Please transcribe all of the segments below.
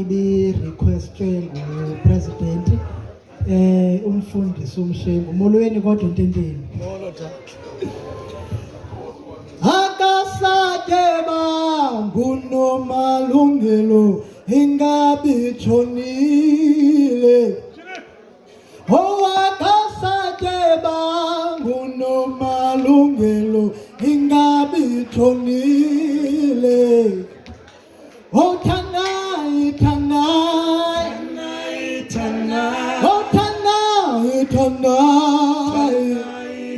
ibi-requestwe ngupresident umfundisi uMshengu. Molweni kodwa ententeni. Molo tata. Akasateba nguNomalungelo ingabi tshonile. Oh akasateba nguNomalungelo ingabi tshonile. Oh Tanai Tanai Tanai Oh Tanai Tanai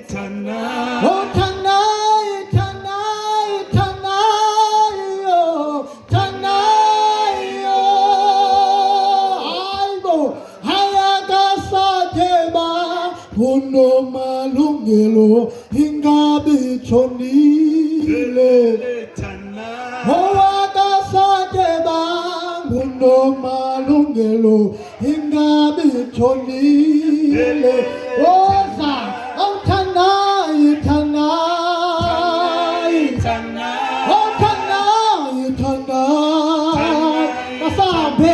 Tanai Oh Tanai Tanai Tanai oh Tanai oh Aibo Hayakasateba nguNomalungelo ingabi tshonile. Oh akasateba nguNomalungelo ingabi tshonile. Oza oh Tanai Tanai Tanai oh Tanai Tanai Masabe